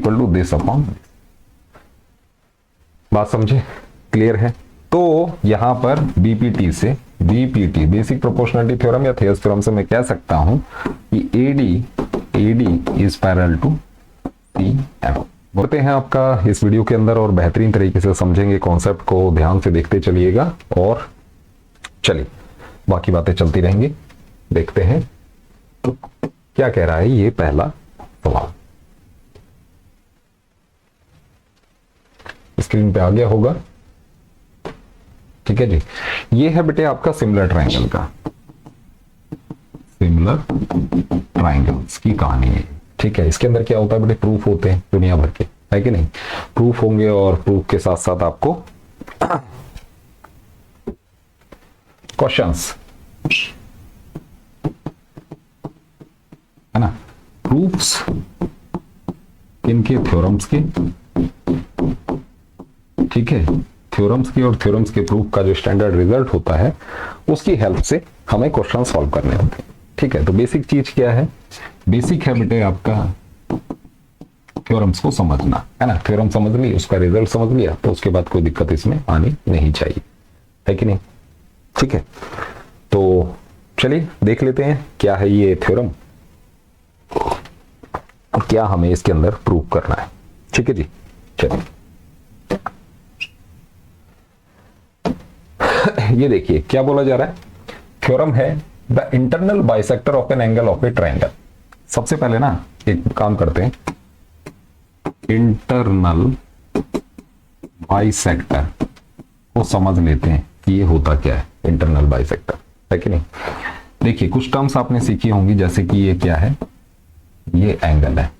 Equal to this upon, बात समझे, clear है। तो यहां पर बीपीटी से, बीपीटी बेसिक प्रोपोर्शनलिटी थ्योरम या थियर्स थ्योरम से मैं कह सकता हूं कि AD is parallel to C M. बोलते हैं आपका इस वीडियो के अंदर और बेहतरीन तरीके से समझेंगे, कॉन्सेप्ट को ध्यान से देखते चलिएगा और चलिए बाकी बातें चलती रहेंगी। देखते हैं तो क्या कह रहा है ये पहला सवाल। स्क्रीन पे आ गया होगा, ठीक है जी। ये है बेटे आपका सिमिलर ट्रायंगल का, सिमिलर ट्रायंगल्स की कहानी है, ठीक है। इसके अंदर क्या होता है बेटे, प्रूफ होते हैं दुनिया भर के, है कि नहीं। प्रूफ होंगे और प्रूफ के साथ साथ आपको क्वेश्चंस, है ना। प्रूफ्स इनके, थ्योरम्स के, ठीक है। थ्योरम्स के और थ्योरम्स के प्रूफ का जो स्टैंडर्ड रिजल्ट होता है उसकी हेल्प से हमें क्वेश्चन सॉल्व करने होते हैं, ठीक है। तो बेसिक चीज क्या है, बेसिक है बेटे आपका थ्योरम्स को समझना, है ना। थ्योरम समझ ली, उसका रिजल्ट समझ लिया, तो उसके बाद कोई दिक्कत इसमें आनी नहीं चाहिए, है कि नहीं, ठीक है। तो चलिए देख लेते हैं क्या है ये थ्योरम और क्या हमें इसके अंदर प्रूव करना है, ठीक है जी। चलिए ये देखिए क्या बोला जा रहा है, थ्योरम है the internal bisector of an angle of A triangle. सबसे पहले ना एक काम करते हैं, इंटरनल बाइसेक्टर को समझ लेते हैं कि ये होता क्या है इंटरनल बाइसेक्टर, है कि नहीं। देखिए कुछ टर्म्स आपने सीखी होंगी, जैसे कि ये क्या है, ये एंगल है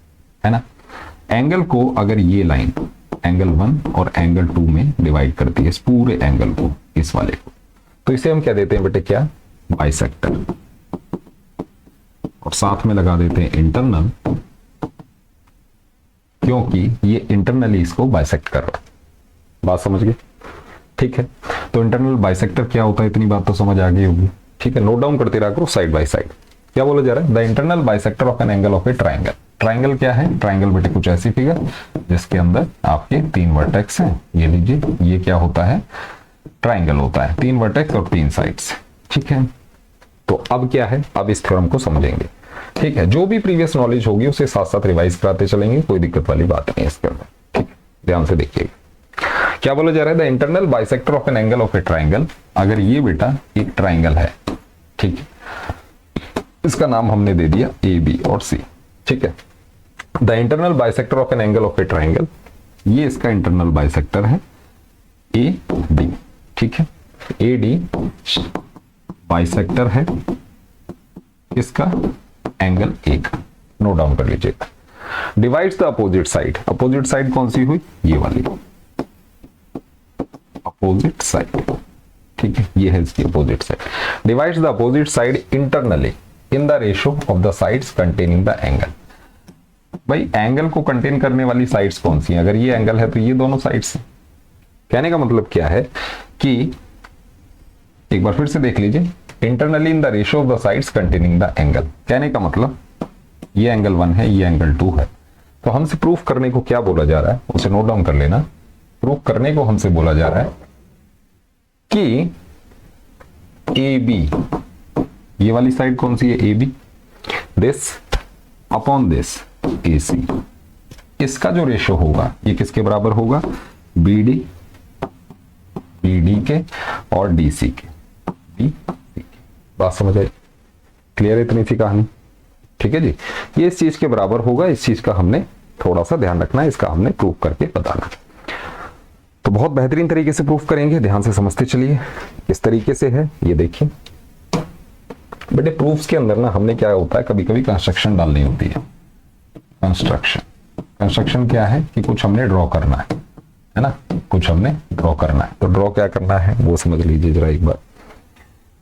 ना। एंगल को अगर ये लाइन एंगल 1 और एंगल 2 में डिवाइड करती है, इस पूरे एंगल को, इस वाले को, तो इसे हम क्या देते हैं बेटे, क्या, बाइसेक्टर। और साथ में लगा देते हैं इंटरनल, क्योंकि ये इंटरनली इसको बाइसेक्ट कर रहा है। बात समझ गए, ठीक है। तो इंटरनल बाइसेक्टर क्या होता है, इतनी बात तो समझ आ गई होगी, ठीक है। नोट डाउन करते रहा करो साइड बाय साइड। क्या बोला जा रहा है, the internal bisector of an angle of A triangle. Triangle क्या है, ट्रायंगल बेटे कुछ ऐसी फिगर जिसके अंदर आपके 3 वर्टेक्स हैं। ये लीजिए, ये क्या होता है, ट्रायंगल होता है, 3 वर्टेक्स और 3 साइड्स, ठीक है। तो अब क्या है, अब इस थ्योरम को समझेंगे, ठीक है। जो भी प्रीवियस नॉलेज होगी उसे साथ साथ रिवाइज कराते चलेंगे, कोई दिक्कत वाली बात नहीं है इसके अंदर, ठीक है। ध्यान से देखिएगा क्या बोला जा रहा है, the internal bisector of an angle of A triangle. अगर ये बेटा एक ट्रायंगल है, ठीक है, इसका नाम हमने दे दिया ए बी और सी, ठीक है। The internal bisector of an angle of A triangle, ये इसका इंटरनल बाइसेक्टर है ए डी, ठीक है। ए डी बाइसेक्टर है इसका एंगल ए का, नोट डाउन कर लीजिएगा। Divides the opposite side, opposite side कौन सी हुई, ये वाली अपोजिट साइड, ठीक है, ये है इसकी opposite side. Divides the opposite side internally in the ratio of the sides containing the angle. भाई एंगल को कंटेन करने वाली साइड्स कौन सी हैं, अगर ये एंगल है तो ये दोनों साइड्स हैं। कहने का मतलब क्या है कि एक बार फिर से देख लीजिए, internally in the ratio of the sides containing the angle. कहने का मतलब ये एंगल 1 है, ये एंगल 2 है। तो हमसे प्रूफ करने को क्या बोला जा रहा है, उसे नोट डाउन कर लेना। प्रूफ करने को हमसे बोला जा रहा है कि ए बी, ये वाली साइड कौन सी है, A B, this upon this A C, इसका जो रेशियो होगा ये किसके बराबर होगा, बी डी के और डी सी के, डी सी के। बात समझ आई, क्लियर है इतनी सी कहानी, ठीक है जी। ये इस चीज के बराबर होगा, इस चीज का हमने थोड़ा सा ध्यान रखना है, इसका हमने प्रूफ करके बताना। तो बहुत बेहतरीन तरीके से प्रूफ करेंगे, ध्यान से समझते चलिए। इस तरीके से है, ये देखिए बेटे, प्रूफ्स के अंदर ना हमने क्या होता है, कभी कभी कंस्ट्रक्शन डालनी होती है। कंस्ट्रक्शन क्या है कि कुछ हमने ड्रॉ करना है ना, कुछ हमने ड्रॉ करना है। तो ड्रॉ क्या करना है वो समझ लीजिए जरा एक बार।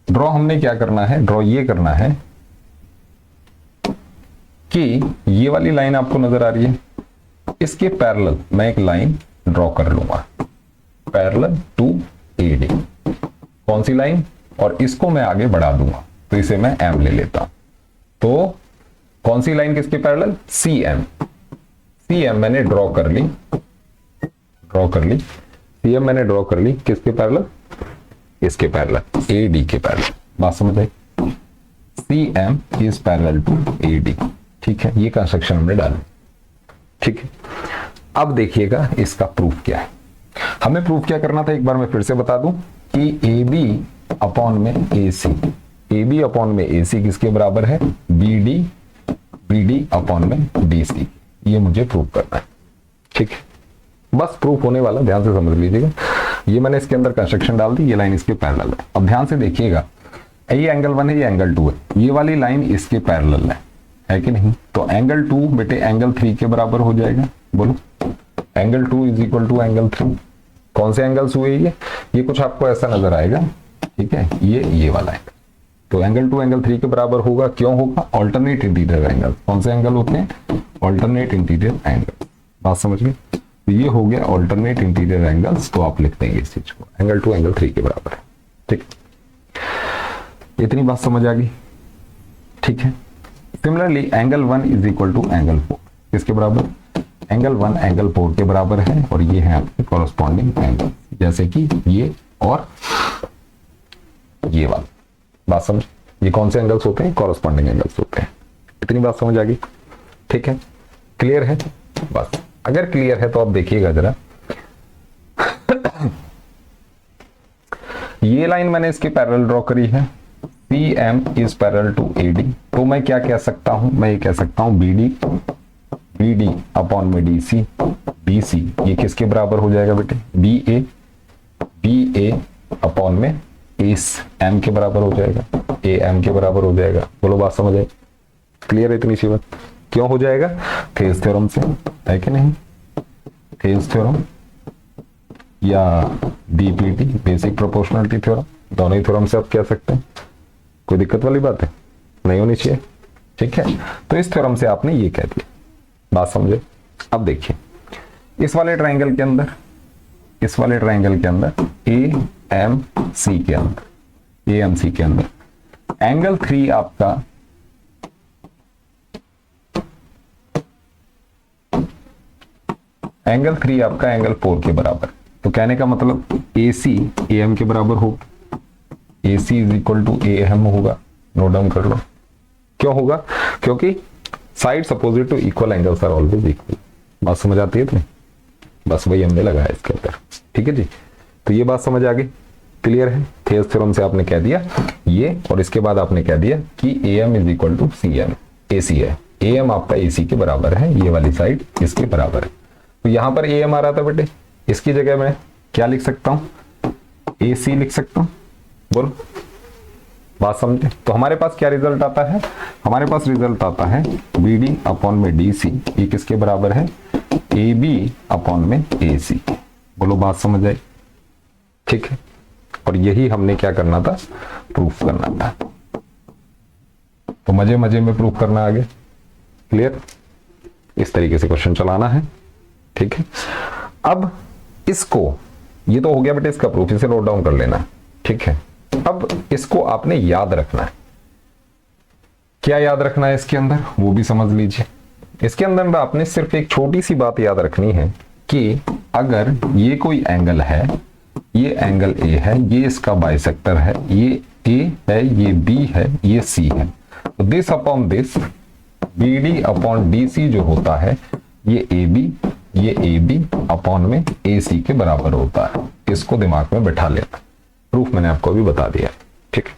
ड्रॉ हमने क्या करना है, ड्रॉ ये करना है कि ये वाली लाइन आपको नजर आ रही है, इसके पैरेलल मैं एक लाइन ड्रॉ कर लूंगा, पैरेलल टू ए डी। कौन सी लाइन, और इसको मैं आगे बढ़ा दूंगा, तो इसे मैं एम ले लेता हूं। तो कौन सी लाइन किसके parallel, C M. C M मैंने ड्रॉ कर ली, सी एम मैंने ड्रॉ कर ली किसके पैरेलल, इसके पैरेलल, ए डी के पैरेलल। बात समझ आई, C M is parallel to A D. ठीक है, ये कंस्ट्रक्शन हमने डाली। ठीक है, अब देखिएगा इसका प्रूफ क्या है। हमें प्रूफ क्या करना था, एक बार मैं फिर से बता दूं कि ए बी अपॉन में ए सी, ए बी अपॉन में ए सी किसके बराबर है, बी डी अपॉन में डी सी। ये मुझे प्रूव करना है। ठीक है, बस प्रूफ होने वाला, ध्यान से समझ लीजिएगा। ये मैंने इसके अंदर कंस्ट्रक्शन डाल दी, ये लाइन इसके पैरेलल है। अब ध्यान से देखिएगा, ये एंगल 1 है, ये एंगल 2 है, ये वाली लाइन इसके पैरेलल है कि नहीं। तो एंगल 2 बेटे एंगल 3 के बराबर हो जाएगा। बोलो, angle 2 is equal to angle 3। कौन से एंगल्स हुए ये कुछ आपको ऐसा नजर आएगा। ठीक है, ये वाला है। तो एंगल 2 एंगल 3 के बराबर होगा। क्यों होगा, ऑल्टरनेट इंटीरियर एंगल। कौन से एंगल होते हैं, ऑल्टरनेट इंटीरियर एंगल। बात समझ गए, तो ये हो गया ऑल्टरनेट इंटीरियर एंगल्स। तो आप लिख देंगे इस चीज को, एंगल 2 एंगल 3 के बराबर है। ठीक, इतनी बात समझ आ गई। ठीक है, similarly angle 1 is equal to angle 4 किसके बराबर, एंगल 1 एंगल 4 के बराबर है। और ये है आपके कॉरस्पॉन्डिंग एंगल, जैसे कि ये और ये वाला। बात समझ, ये कौन से एंगल्स होते हैं, कॉरस्पॉन्डिंग एंगल्स होते हैं। इतनी बात समझ आ गई। ठीक है, क्लियर है। बस अगर क्लियर है तो आप देखिएगा जरा, ये लाइन मैंने इसके पैरेलल ड्रॉ करी है, C M is parallel to A D. तो मैं क्या कह सकता हूं, मैं ये कह सकता हूं बी डी अपॉन में डी सी, ये किसके बराबर हो जाएगा बेटे, बी ए अपॉन में इस एम के बराबर हो जाएगा, ए एम के बराबर हो जाएगा। बोलो, बात समझ आए, क्लियर है इतनी सी बात। क्यों हो जाएगा, थेल्स थ्योरम से, है कि नहीं, थेल्स थ्योरम या बीपीटी बेसिक प्रोपोर्शनलिटी थ्योरम, दोनों ही थ्योरम से आप कह सकते हैं। कोई दिक्कत वाली बात है नहीं होनी चाहिए। ठीक है, तो इस थ्योरम से आपने ये कह दिया। बात समझे। अब देखिए इस वाले ट्रायंगल के अंदर, इस वाले ट्रायंगल के अंदर ए एम सी के अंदर, ए एम सी के अंदर एंगल 3 आपका एंगल 3 आपका एंगल 4 के बराबर। तो कहने का मतलब ए सी ए एम के बराबर होगा, A C is equal to A M होगा। नोट डाउन कर लो। क्यों होगा, क्योंकि sides opposite to equal angles are always equal. बात समझ आती है तुम्हें, बस वही हमने लगाया इसके अंदर। ठीक है जी, तो ये बात समझ आ गई, क्लियर है। थेल्स थ्योरम से आपने कह दिया ये, और इसके बाद आपने कह दिया कि A M is equal to C M, A C है, ए एम आपका ए सी के बराबर है, ये वाली साइड इसके बराबर है। तो यहां पर ए एम आ रहा था बेटे, इसकी जगह मैं क्या लिख सकता हूं, ए सी लिख सकता हूं। बोलो, बात समझे। तो हमारे पास क्या रिजल्ट आता है, हमारे पास रिजल्ट आता है बी डी अपॉन में डी सी, ये किसके बराबर है, ए बी अपॉन में ए सी। बोलो, बात समझ आई। ठीक है, और यही हमने क्या करना था, प्रूफ करना था। तो मजे मजे में प्रूफ करना आगे, क्लियर। इस तरीके से क्वेश्चन चलाना है। ठीक है, अब इसको, ये तो हो गया बेटे इसका प्रूफ, इसे नोट डाउन कर लेना। ठीक है, अब इसको आपने याद रखना है। क्या याद रखना है इसके अंदर, वो भी समझ लीजिए। इसके अंदर आपने सिर्फ एक छोटी सी बात याद रखनी है कि अगर ये कोई एंगल है, ये एंगल ए है, ये इसका बाइसेक्टर है, ये ए है, ये बी है, ये सी है, तो this upon this B D upon D C जो होता है, ये ए बी अपॉन में ए सी के बराबर होता है। इसको दिमाग में बैठा लेना। प्रूफ मैंने आपको अभी बता दिया। ठीक है,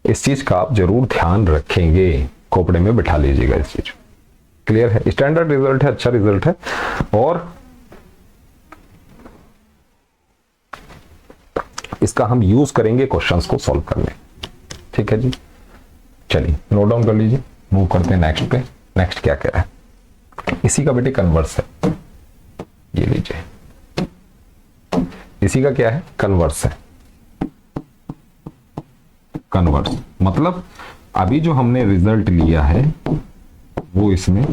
इस चीज का आप जरूर ध्यान रखेंगे, खोपड़े में बैठा लीजिएगा इस चीज। क्लियर है, स्टैंडर्ड रिजल्ट है, अच्छा रिजल्ट है, और इसका हम यूज करेंगे क्वेश्चंस को सॉल्व करने। ठीक है जी, चलिए नोट डाउन कर लीजिए, मूव करते हैं नेक्स्ट पे। नेक्स्ट क्या कह रहा है, इसी का बेटे कन्वर्स है, ये लीजिए, इसी का क्या है, कन्वर्स है। कन्वर्स मतलब अभी जो हमने रिजल्ट लिया है वो इसमें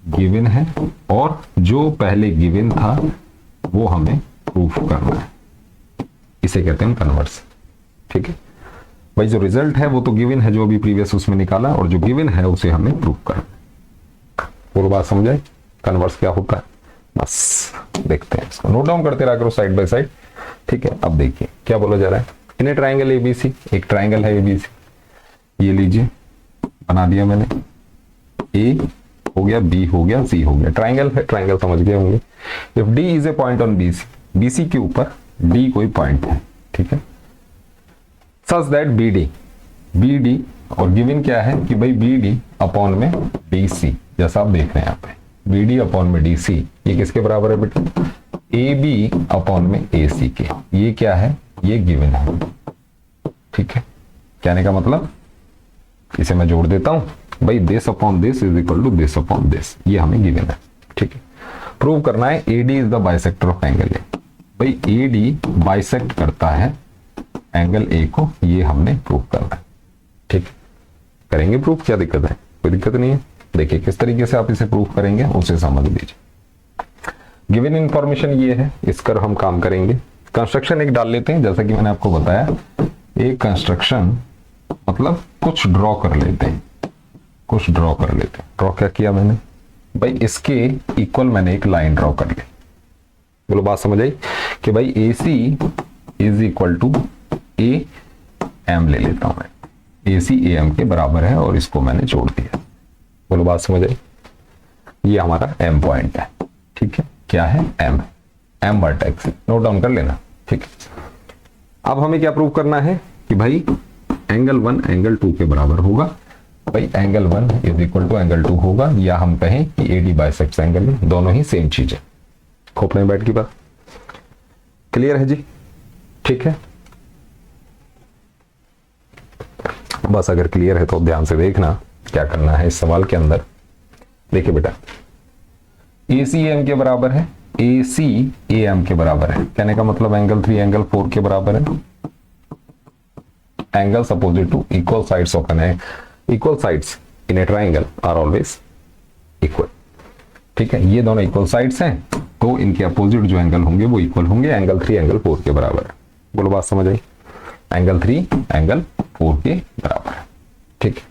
गिवन है, और जो पहले गिवन था वो हमें प्रूफ करना है। इसे कहते हैं कन्वर्स। ठीक है भाई, जो रिजल्ट है वो तो गिवन है, जो अभी प्रीवियस उसमें निकाला, और जो गिवन है उसे हमें प्रूफ करना है। पूरी बात समझ आए। कन्वर्स क्या होता है, बस देखते हैं इसको, नोट डाउन करते रहा करो साइड बाय साइड। ठीक है, अब देखिए क्या बोला जा रहा है। इन ए ट्राइंगल एबीसी, एक ट्राइंगल है एबीसी, ये लीजिए बना दिया मैंने, ए हो गया, बी हो गया, सी हो गया, ट्राइंगल है, ट्राइंगल समझ गए होंगे। If D is a point on BC, BC के ऊपर डी कोई पॉइंट है, ठीक है, सच दैट बी डी और गिवन क्या है कि भाई बी डी अपॉन में डी सी, जैसा आप देख रहे हैं यहाँ पे बी डी अपॉन में डी सी, ये किसके बराबर है बेटा, ए बी अपॉन में ए सी के, ये क्या है, ये गिवन है। ठीक है, कहने का मतलब इसे मैं जोड़ देता हूं भाई, this upon this is equal to this upon this, ये हमें गिवन है। ठीक है, प्रूव करना है A D is the bisector of angle A, भाई ए डी बाइसेक्ट करता है एंगल ए को, ये हमने प्रूव करना है। ठीक, करेंगे प्रूफ, क्या दिक्कत है, कोई दिक्कत नहीं है। देखिए किस तरीके से आप इसे प्रूफ करेंगे उसे समझ लीजिए। गिवन इंफॉर्मेशन ये है, इस पर हम काम करेंगे। कंस्ट्रक्शन एक डाल लेते हैं, जैसा कि मैंने आपको बताया, एक कंस्ट्रक्शन मतलब कुछ ड्रॉ कर लेते हैं, कुछ ड्रॉ कर लेते हैं। ड्रॉ क्या किया मैंने, भाई इसके इक्वल मैंने एक लाइन ड्रॉ कर ली। बोलो बात समझ आई कि भाई A C is equal to A M ले लेता हूं मैं, ए सी ए एम के बराबर है और इसको मैंने जोड़ दिया। बोलो बात समझ आई, ये हमारा एम पॉइंट है। ठीक है, क्या है, M, M vertex, note down कर लेना। ठीक है, अब हमें क्या प्रूव करना है कि भाई एंगल 1 एंगल 2 के बराबर होगा। भाई angle 1 is equal to angle 2 होगा, या हम कहें कि ए डी बाइसेक्ट्स एंगल में, दोनों ही सेम चीज है। खोपड़े में बैठ की बात क्लियर है जी। ठीक है, बस अगर क्लियर है तो ध्यान से देखना क्या करना है इस सवाल के अंदर। देखिए बेटा, ए सी एम के बराबर है, ए सी ए एम के बराबर है, कहने का मतलब एंगल 3 एंगल 4 के बराबर है। Angles opposite to equal sides of an equal sides in a triangle are always equal. ठीक है, ये दोनों इक्वल साइड्स हैं, तो इनके अपोजिट जो एंगल होंगे वो इक्वल होंगे। एंगल 3 एंगल 4 के बराबर है। बोलो बात समझ आई, एंगल 3 एंगल 4 के बराबर है। ठीक है,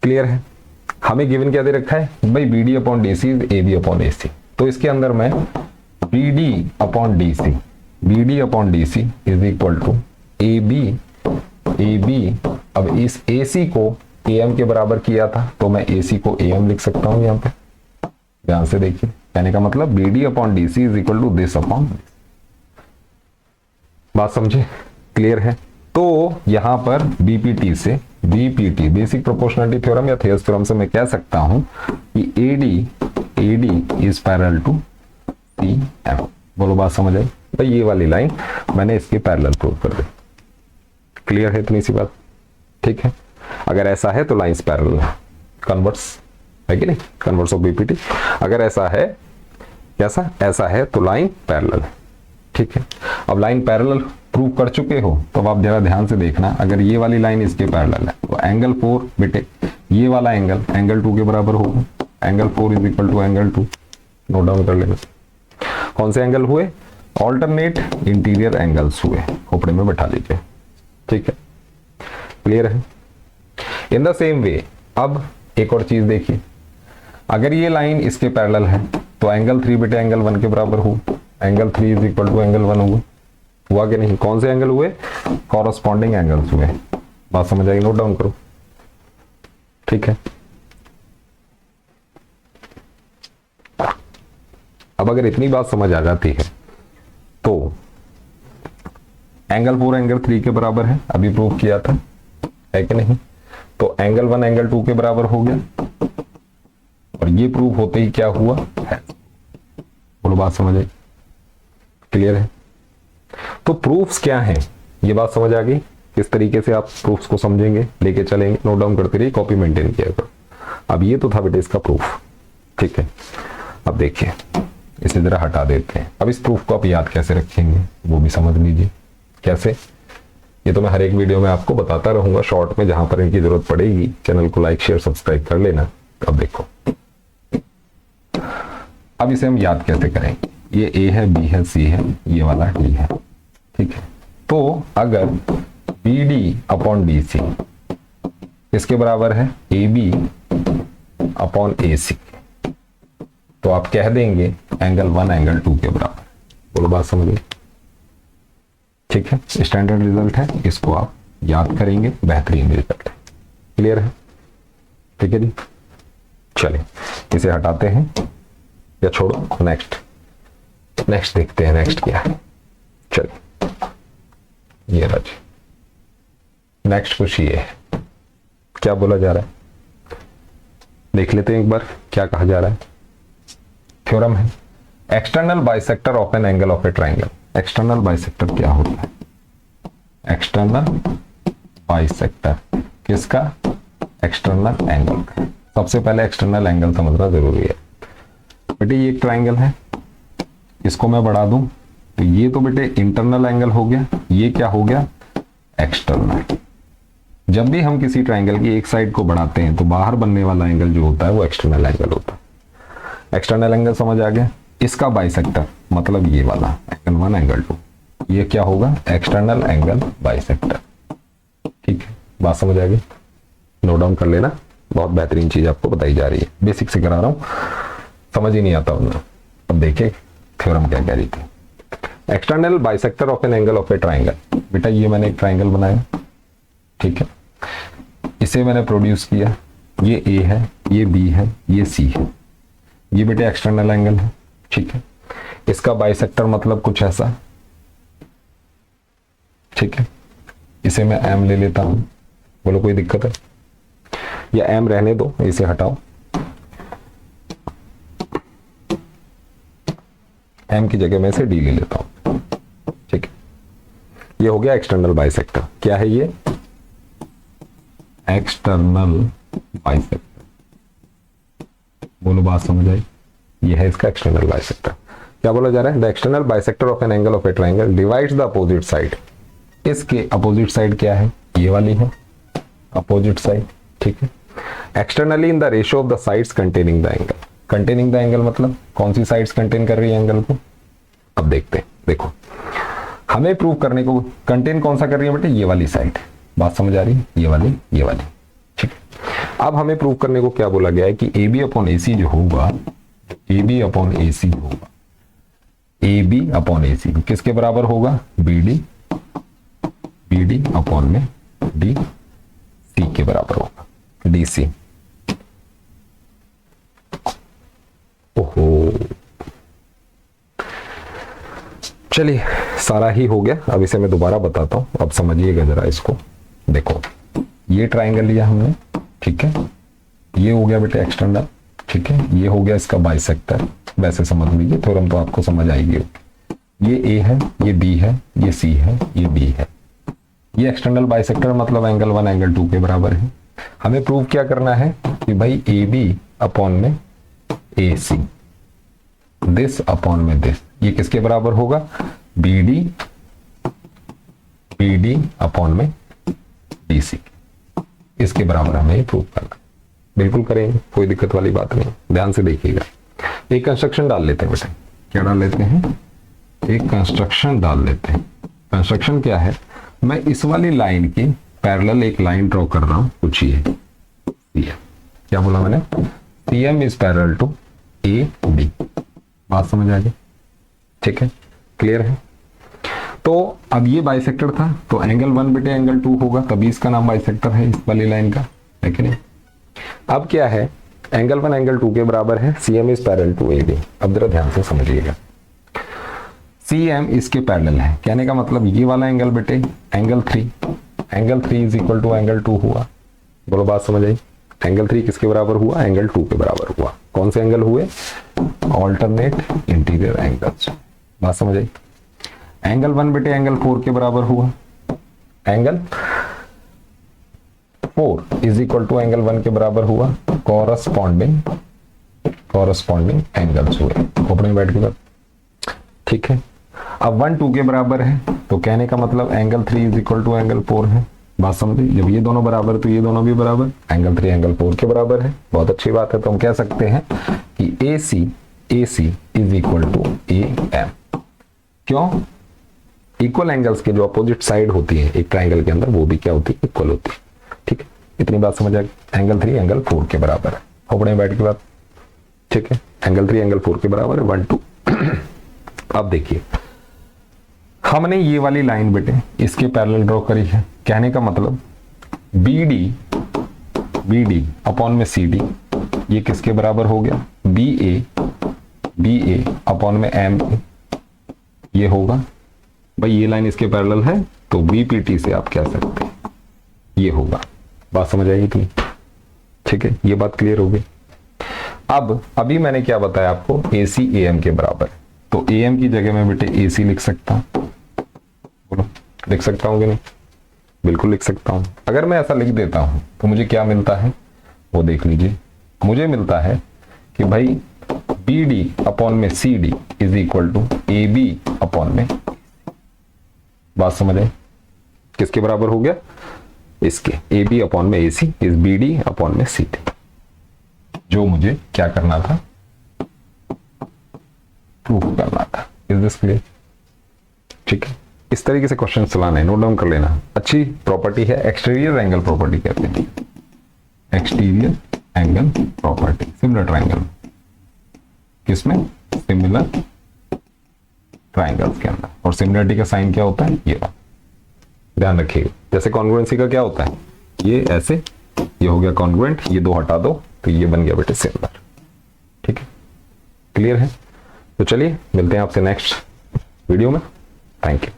क्लियर है। हमें गिवन क्या दे रखा है भाई, B D upon D C is A B upon A C, तो इसके अंदर मैं B D upon D C, B D upon D C is equal to A B, अब इस ए सी को ए एम के बराबर किया था, तो मैं ए सी को ए एम लिख सकता हूं यहां पे, ध्यान से देखिए। कहने का मतलब B D upon D C is equal to this upon, बात समझे, क्लियर है। तो यहां पर बीपीटी से, बीपीटी बेसिक प्रोपोर्शनलिटी थ्योरम या थियर्स थ्योरम से मैं कह सकता हूं कि AD is parallel to C M. बोलो बात समझ आई, तो ये वाली लाइन मैंने इसके पैरेलल प्रूव कर दी। क्लियर है इतनी सी बात। ठीक है, अगर ऐसा है तो लाइंस पैरेलल है, कन्वर्स है कि नहीं, कन्वर्स ऑफ बीपीटी। अगर ऐसा है, कैसा, ऐसा है तो लाइन पैरेलल है। ठीक है, अब लाइन पैरेलल प्रूव कर चुके हो तो अब आप जरा ध्यान से देखना, अगर ये वाली लाइन इसके पैरेलल है तो एंगल 4 बेटे, ये वाला एंगल 2 के बराबर होगा। Angle 4 is equal to angle 2, note down कर लेना। कौन से एंगल हुए, ऑल्टरनेट इंटीरियर एंगल्स हुए, खोपड़े में बैठा लीजिए। ठीक है, क्लियर है। इन द सेम वे अब एक और चीज देखिए, अगर ये लाइन इसके पैरेलल है तो एंगल 3 बेटे एंगल 1 के बराबर हो, angle 3 is equal to angle 1 हुआ कि नहीं। कौन से एंगल हुए, कॉरस्पॉन्डिंग एंगल्स हुए। बात समझ आई, नोट डाउन करो। ठीक है, अब अगर इतनी बात समझ आ जाती है तो एंगल 4 एंगल 3 के बराबर है, अभी प्रूव किया था, है कि नहीं। तो एंगल 1 एंगल 2 के बराबर हो गया, और ये प्रूव होते ही क्या हुआ है। बोलो बात समझ आई, क्लियर है। तो प्रूफ्स क्या हैं, ये बात समझ आ गई। किस तरीके से आप प्रूफ्स को समझेंगे, लेके चलेंगे, नोट डाउन करते रहिए, कॉपी मेंटेन किया करो। अब ये तो था बेटे इसका प्रूफ। ठीक है, अब देखिए इसे जरा हटा देते हैं। अब इस प्रूफ को आप याद कैसे रखेंगे वो भी समझ लीजिए। कैसे, ये तो मैं हर एक वीडियो में आपको बताता रहूंगा शॉर्ट में, जहां पर इनकी जरूरत पड़ेगी। चैनल को लाइक शेयर सब्सक्राइब कर लेना। अब देखो, अब इसे हम याद कैसे करेंगे। ये ए है, बी है, सी है, ये वाला डी है। ठीक है, तो अगर B D upon D C इसके बराबर है A B upon A C, तो आप कह देंगे एंगल 1 एंगल 2 के बराबर। बोलो बात समझ गई? ठीक है, स्टैंडर्ड रिजल्ट है, इसको आप याद करेंगे, बेहतरीन रिजल्ट है। क्लियर है? ठीक है जी, चलिए इसे हटाते हैं या छोड़ो, नेक्स्ट देखते हैं नेक्स्ट क्या है। चलिए ये रहा जी, नेक्स्ट कुछ ये है, क्या बोला जा रहा है देख लेते हैं एक बार, क्या कहा जा रहा है। थ्योरम है external bisector of an angle of A triangle. External bisector क्या होता है? एक्सटर्नल बाइसेक्टर किसका? एक्सटर्नल एंगल का। सबसे पहले एक्सटर्नल एंगल समझना जरूरी है बेटे। ये एक ट्राइंगल है, इसको मैं बढ़ा दूं तो ये तो बेटे इंटरनल एंगल हो गया, ये क्या हो गया? एक्सटर्नल। जब भी हम किसी ट्राइंगल की एक साइड को बढ़ाते हैं तो बाहर बनने वाला एंगल जो होता है वो एक्सटर्नल एंगल होता है। एक्सटर्नल एंगल समझ आ गया? इसका बाइसेक्टर मतलब ये वाला एंगल 1 एंगल 2, ये क्या होगा? External angle bisector. ठीक है, बात समझ आ गई? नोट डाउन कर लेना, बहुत बेहतरीन चीज आपको बताई जा रही है, बेसिक से करा रहा हूं, समझ ही नहीं आता उन्हें। अब देखिए थ्योरम क्या कह रही थी। External bisector of an angle of A triangle. बेटा ये मैंने एक ट्राइंगल बनाया, ठीक है, इसे मैंने प्रोड्यूस किया, ये ए है, ये बी है, ये सी है, ये बेटे एक्सटर्नल एंगल है। ठीक है, इसका बाइसेक्टर मतलब कुछ ऐसा, ठीक है, इसे मैं एम ले लेता हूं। बोलो कोई दिक्कत है? या एम रहने दो, इसे हटाओ, एम की जगह मैं इसे डी ले लेता हूं। ठीक है, ये हो गया एक्सटर्नल बाइसेक्टर। क्या है ये? External bisector. बोलो बात समझ आई? ये है इसका एक्सटर्नल बाइसेक्टर। क्या बोला जा रहा है? The external bisector of an angle of A triangle divides the opposite side. इसके अपोजिट साइड क्या है? ये वाली है अपोजिट साइड। ठीक है, externally in the ratio of the sides containing the angle. Containing the angle मतलब कौन सी साइड्स कंटेन कर रही है एंगल को? अब देखते हैं। देखो हमें प्रूव करने को कंटेन कौन सा कर रही है बेटे? ये वाली साइड। बात समझ आ रही है? ये वाली, ये वाली। ठीक है, अब हमें प्रूव करने को क्या बोला गया है कि ए बी अपॉन ए सी जो होगा, ए बी अपॉन ए सी होगा, ए बी अपॉन ए सी किसके बराबर होगा? बी डी अपॉन में डी सी के बराबर होगा, डी सी। ओहो, चलिए सारा ही हो गया। अब इसे मैं दोबारा बताता हूं, अब समझिएगा जरा इसको। देखो ये ट्राइंगल लिया हमने, ठीक है, ये हो गया बेटे एक्सटर्नल, ठीक है, ये हो गया इसका बाइसेक्टर। वैसे समझ लीजिए, थ्योरम तो आपको समझ आएगी। ये ए है, ये बी है, ये सी है, ये डी है। ये एक्सटर्नल बाइसेक्टर मतलब एंगल 1 एंगल 2 के बराबर है। हमें प्रूव क्या करना है कि भाई ए बी अपॉन में ए सी, दिस अपॉन में दिस, ये किसके बराबर होगा? बी डी अपॉन में डी सी। इसके बराबर हमें प्रूव करना। बिल्कुल करेंगे, कोई दिक्कत वाली बात नहीं। ध्यान से देखिएगा। एक कंस्ट्रक्शन डाल लेते हैं बेटा। क्या डाल लेते हैं? एक कंस्ट्रक्शन डाल लेते हैं। कंस्ट्रक्शन क्या है? मैं इस वाली लाइन की पैरेलल एक लाइन ड्रॉ कर रहा हूं, कुछ ये क्या बोला मैंने? CM is parallel to A B. बात समझ आ गई? ठीक है, क्लियर है? तो अब ये बाइसेक्टर था, तो एंगल 1 बेटे एंगल 2 होगा, तभी इसका नाम बाइसेक्टर है इस वाली लाइन का, है कि नहीं? अब क्या है? एंगल 1 एंगल 2 के बराबर है, CM is parallel to A B. अब जरा ध्यान से समझिएगा, CM इसके पैरेलल है, कहने का मतलब ये वाला एंगल बेटे angle 3 is equal to angle 2 हुआ। बोलो बात समझ आई? एंगल 3 किसके बराबर हुआ? एंगल 2 के बराबर हुआ। कौन से एंगल हुए? Alternate interior angles. बात समझ आई? एंगल 1 बेटे एंगल 4 के बराबर हुआ। Angle 4 is equal to angle 1 के बराबर हुआ। कॉरस्पॉन्डिंग एंगल्स हुए खोपड़ी बैठ के बाद। ठीक है, अब 1 2 के बराबर है, तो कहने का मतलब angle 3 is equal to angle 4 है। बात समझी? जब ये दोनों बराबर तो ये दोनों भी बराबर, एंगल 3 एंगल 4 के बराबर है। बहुत अच्छी बात है। तो हम कह सकते हैं कि A C is equal to A M. क्यों? इक्वल एंगल्स के जो अपोजिट साइड होती है एक ट्राइंगल के अंदर, वो भी क्या होती है? इक्वल होती है। ठीक है, इतनी बात समझ आ गई? एंगल 3 एंगल 4 के बराबर है। खोपड़े में बैठ के बात। ठीक है, एंगल 3 एंगल 4 के बराबर है, 1 2। अब देखिए हमने ये वाली लाइन बेटे इसके पैरेलल ड्रॉ करी है, कहने का मतलब BD अपॉन में CD ये किसके बराबर हो गया, BA अपॉन में MA ये होगा। भाई ये लाइन इसके पैरेलल है तो BPT से आप कह सकते हैं ये होगा। बात समझ आई थी? ठीक है, ये बात क्लियर हो गई। अब अभी मैंने क्या बताया आपको, AC AM के बराबर, तो AM की जगह में बेटे AC लिख सकता हूं, बोलो लिख सकता हूं कि नहीं? बिल्कुल लिख सकता हूं। अगर मैं ऐसा लिख देता हूं तो मुझे क्या मिलता है वो देख लीजिए, मुझे मिलता है कि भाई BD अपॉन में CD is equal to AB upon में। बात समझ आई? किसके बराबर हो गया, इसके, AB अपॉन में AC इज BD अपॉन में CD, जो मुझे क्या करना था, प्रूफ करना था। Is this clear? ठीक है, इस तरीके से क्वेश्चन चलाना है, नोट डाउन कर लेना। अच्छी प्रॉपर्टी है, एक्सटीरियर एंगल प्रॉपर्टी कहते हैं, exterior angle property similar triangle. किसमें? सिमिलर ट्राइंगल्स के अंदर। और सिमिलरिटी का साइन क्या होता है, ये ध्यान रखिएगा। जैसे कॉन्ग्रुएंसी का क्या होता है, ये ऐसे, ये हो गया कॉन्ग्रुएंट, ये दो हटा दो तो ये बन गया बेटे सिमिलर। ठीक है, क्लियर है? तो चलिए मिलते हैं आपसे नेक्स्ट वीडियो में। Thank you.